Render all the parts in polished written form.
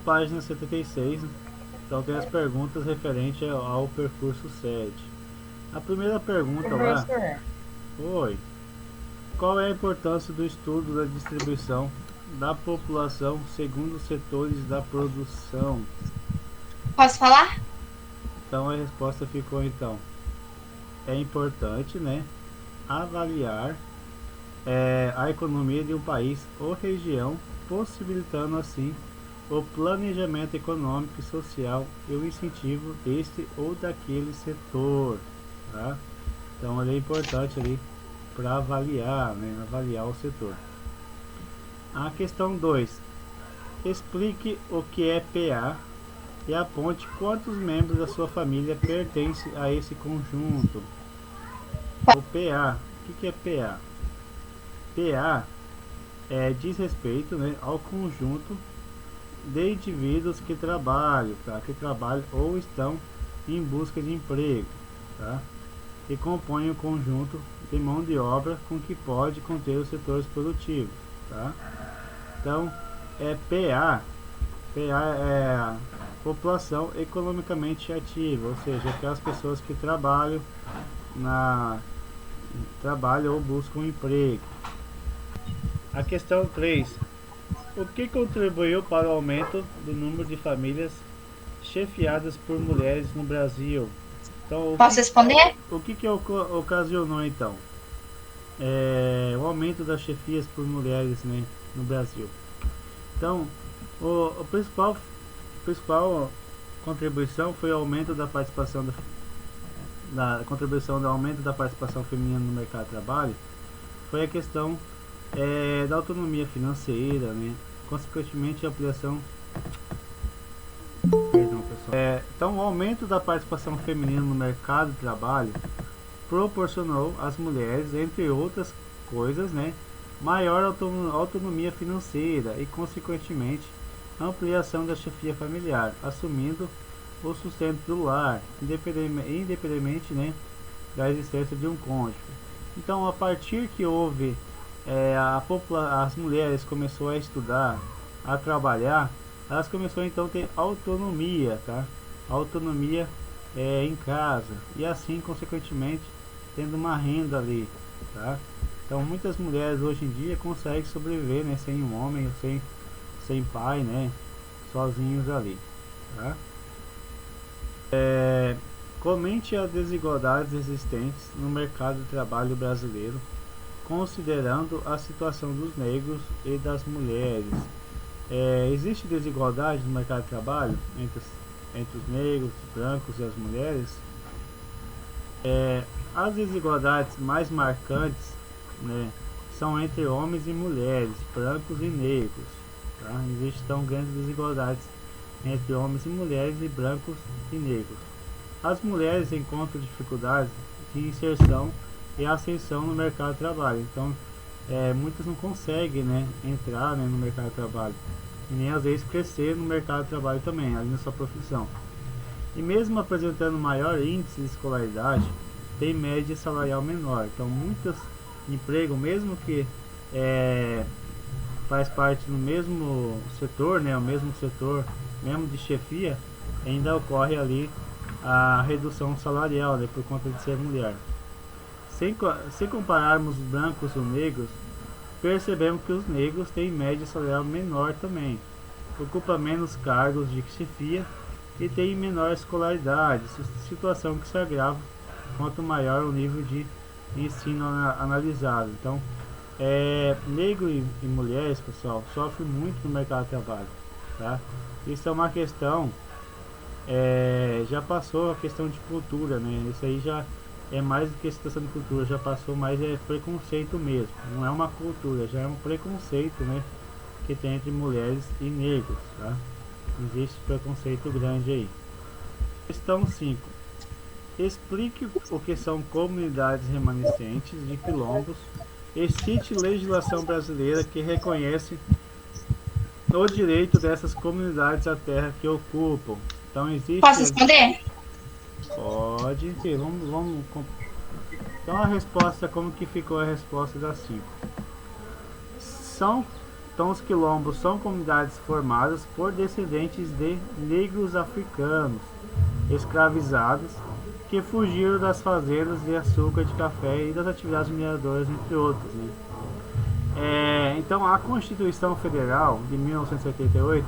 página 76. Então tem as perguntas referentes ao percurso 7. A primeira pergunta lá Professor, foi: qual é a importância do estudo da distribuição da população segundo os setores da produção? posso falar? Então a resposta ficou então: é importante, né, avaliar a economia de um país ou região, possibilitando assim o planejamento econômico e social e o incentivo deste ou daquele setor, tá? Então ele é importante ali para avaliar, né, avaliar o setor. A questão 2: explique o que é PA e aponte quantos membros da sua família pertencem a esse conjunto. O PA, o que é PA? PA diz respeito, né, ao conjunto de indivíduos que trabalham, tá? Que trabalham ou estão em busca de emprego, tá? E compõem o conjunto de mão de obra com que pode conter os setores produtivos, tá? Então, PA é a população economicamente ativa, ou seja, aquelas pessoas que na trabalham ou buscam um emprego. A questão 3: o que contribuiu para o aumento do número de famílias chefiadas por mulheres no Brasil? Então, Posso responder? o que ocasionou então o aumento das chefias por mulheres, né, no Brasil? Então, o principal contribuição foi o aumento da participação da contribuição do aumento da participação feminina no mercado de trabalho. Foi a questão da autonomia financeira, né? Consequentemente a ampliação. Perdão, pessoal. Então, o aumento da participação feminina no mercado de trabalho proporcionou às mulheres, entre outras coisas, né, maior autonomia financeira e, consequentemente, ampliação da chefia familiar, assumindo o sustento do lar, independentemente, né, da existência de um cônjuge. Então, a partir que houve as mulheres começou a estudar, a trabalhar, elas começaram então a ter autonomia, tá? Autonomia em casa e assim consequentemente tendo uma renda ali, tá? Então muitas mulheres hoje em dia conseguem sobreviver, né, sem um homem, sem pai, né, sozinhos ali, tá? Comente as desigualdades existentes no mercado de trabalho brasileiro, considerando a situação dos negros e das mulheres. Existe desigualdade no mercado de trabalho entre os negros, brancos e as mulheres? As desigualdades mais marcantes, né, são entre homens e mulheres, brancos e negros. Tá? Existem então grandes desigualdades entre homens e mulheres e brancos e negros. As mulheres encontram dificuldades de inserção e ascensão no mercado de trabalho. Então, muitas não conseguem, né, entrar, né, no mercado de trabalho e nem às vezes crescer no mercado de trabalho também, ali na sua profissão. E mesmo apresentando maior índice de escolaridade, tem média salarial menor. Então, muitos empregos, mesmo que faz parte do mesmo setor, né, o mesmo setor, mesmo de chefia, ainda ocorre ali a redução salarial, né, por conta de ser mulher. Se compararmos brancos ou negros, percebemos que os negros têm média salarial menor também, ocupam menos cargos de chefia e têm menor escolaridade, situação que se agrava quanto maior o nível de ensino analisado. Então, negro e mulheres, pessoal, sofrem muito no mercado de trabalho, tá? Isso é uma questão, já passou a questão de cultura, né? Isso aí já é mais do que situação de cultura, já passou mais preconceito mesmo. Não é uma cultura, já é um preconceito, né, que tem entre mulheres e negros, tá? Existe preconceito grande aí. Questão 5: explique o que são comunidades remanescentes de quilombos e cite legislação brasileira que reconhece o direito dessas comunidades à terra que ocupam. Então Posso existe. responder? Pode. Sim, vamos. Então a resposta, como que ficou a resposta das 5? São Então, os quilombos são comunidades formadas por descendentes de negros africanos escravizados que fugiram das fazendas de açúcar, de café e das atividades mineradoras, entre outros, né? Então, a Constituição Federal de 1988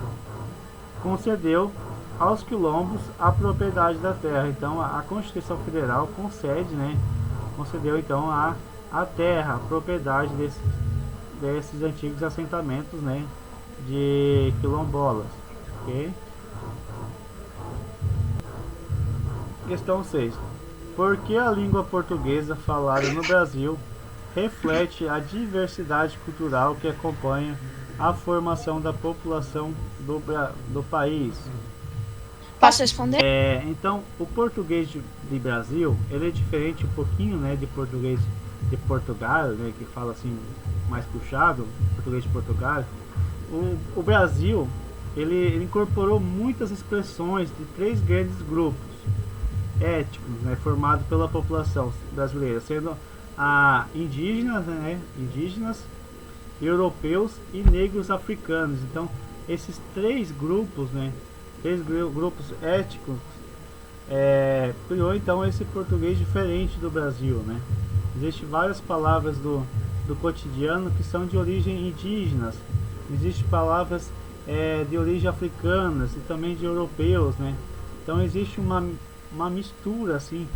concedeu aos quilombos a propriedade da terra. Então, a Constituição Federal concedeu então a terra, a propriedade desses antigos assentamentos, né, de quilombolas, ok? Questão 6. Por que a língua portuguesa falada no Brasil reflete a diversidade cultural que acompanha a formação da população do país? Posso responder? Então, o português de Brasil, ele é diferente um pouquinho, né, de português de Portugal, né, que fala assim mais puxado, português de Portugal. O Brasil, ele incorporou muitas expressões de 3 grandes grupos étnicos, né, formados pela população brasileira, sendo indígenas, europeus e negros africanos. Então, esses 3 grupos, né, 3 grupos étnicos, criou então esse português diferente do Brasil, né? Existem várias palavras do cotidiano que são de origem indígenas, existem palavras de origem africanas e também de europeus, né? Então existe uma mistura assim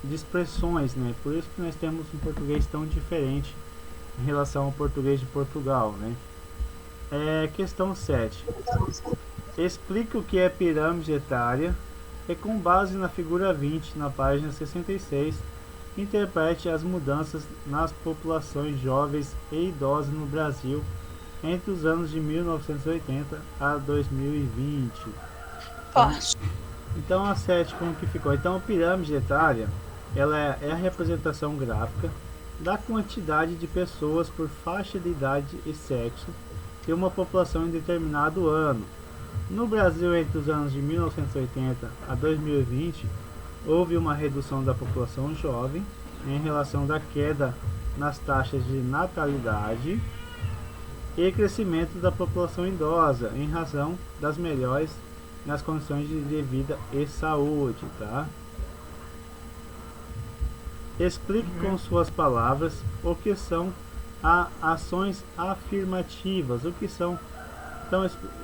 de expressões, né? Por isso que nós temos um português tão diferente em relação ao português de Portugal, né? Questão 7. Explique o que é pirâmide etária e, com base na figura 20, na página 66, interprete as mudanças nas populações jovens e idosas no Brasil entre os anos de 1980 a 2020. Posso. Então, a 7, como que ficou? Então, a pirâmide etária, ela é a representação gráfica da quantidade de pessoas por faixa de idade e sexo de uma população em determinado ano. No Brasil, entre os anos de 1980 a 2020, houve uma redução da população jovem em relação da queda nas taxas de natalidade e crescimento da população idosa em razão das melhores nas condições de vida e saúde, tá? Explique com suas palavras o que são ações afirmativas. O que são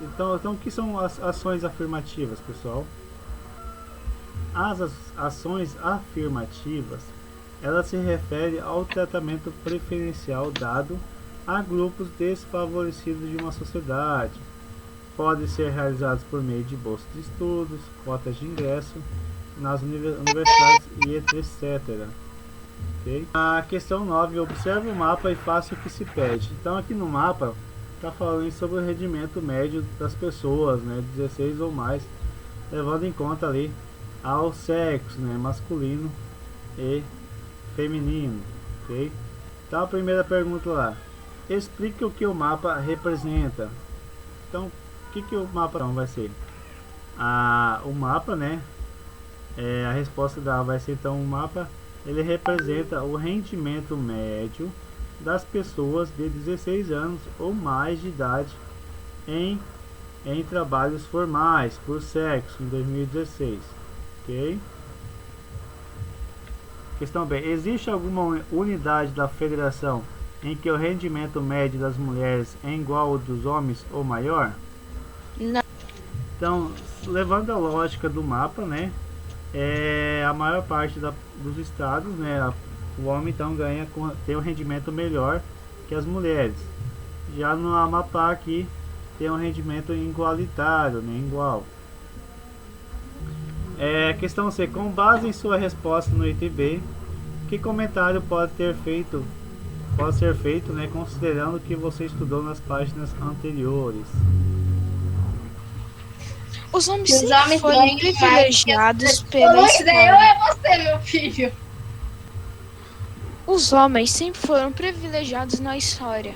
então o que são as ações afirmativas, pessoal? As ações afirmativas, elas se referem ao tratamento preferencial dado a grupos desfavorecidos de uma sociedade. Podem ser realizados por meio de bolsas de estudos, cotas de ingresso nas universidades e etc. Okay? A questão 9. Observe o mapa e faça o que se pede. Então aqui no mapa está falando sobre o rendimento médio das pessoas, né, 16 ou mais, levando em conta ali ao sexo, né, masculino e feminino, ok? Então a primeira pergunta lá, explique o que o mapa representa. Então, o que o mapa não vai ser? O mapa, né, a resposta da vai ser então o mapa, ele representa o rendimento médio das pessoas de 16 anos ou mais de idade em trabalhos formais por sexo em 2016, ok? Questão B. Existe alguma unidade da federação em que o rendimento médio das mulheres é igual ao dos homens ou maior? Não. Então, levando a lógica do mapa, né, a maior parte dos estados, né, o homem então tem um rendimento melhor que as mulheres. Já no Amapá aqui tem um rendimento igualitário, né, igual. Questão C. Com base em sua resposta no item B, que comentário pode ser feito, né, considerando que você estudou nas páginas anteriores? Os homens sempre foram privilegiados pela história. É você, meu filho. Os homens sempre foram privilegiados na história.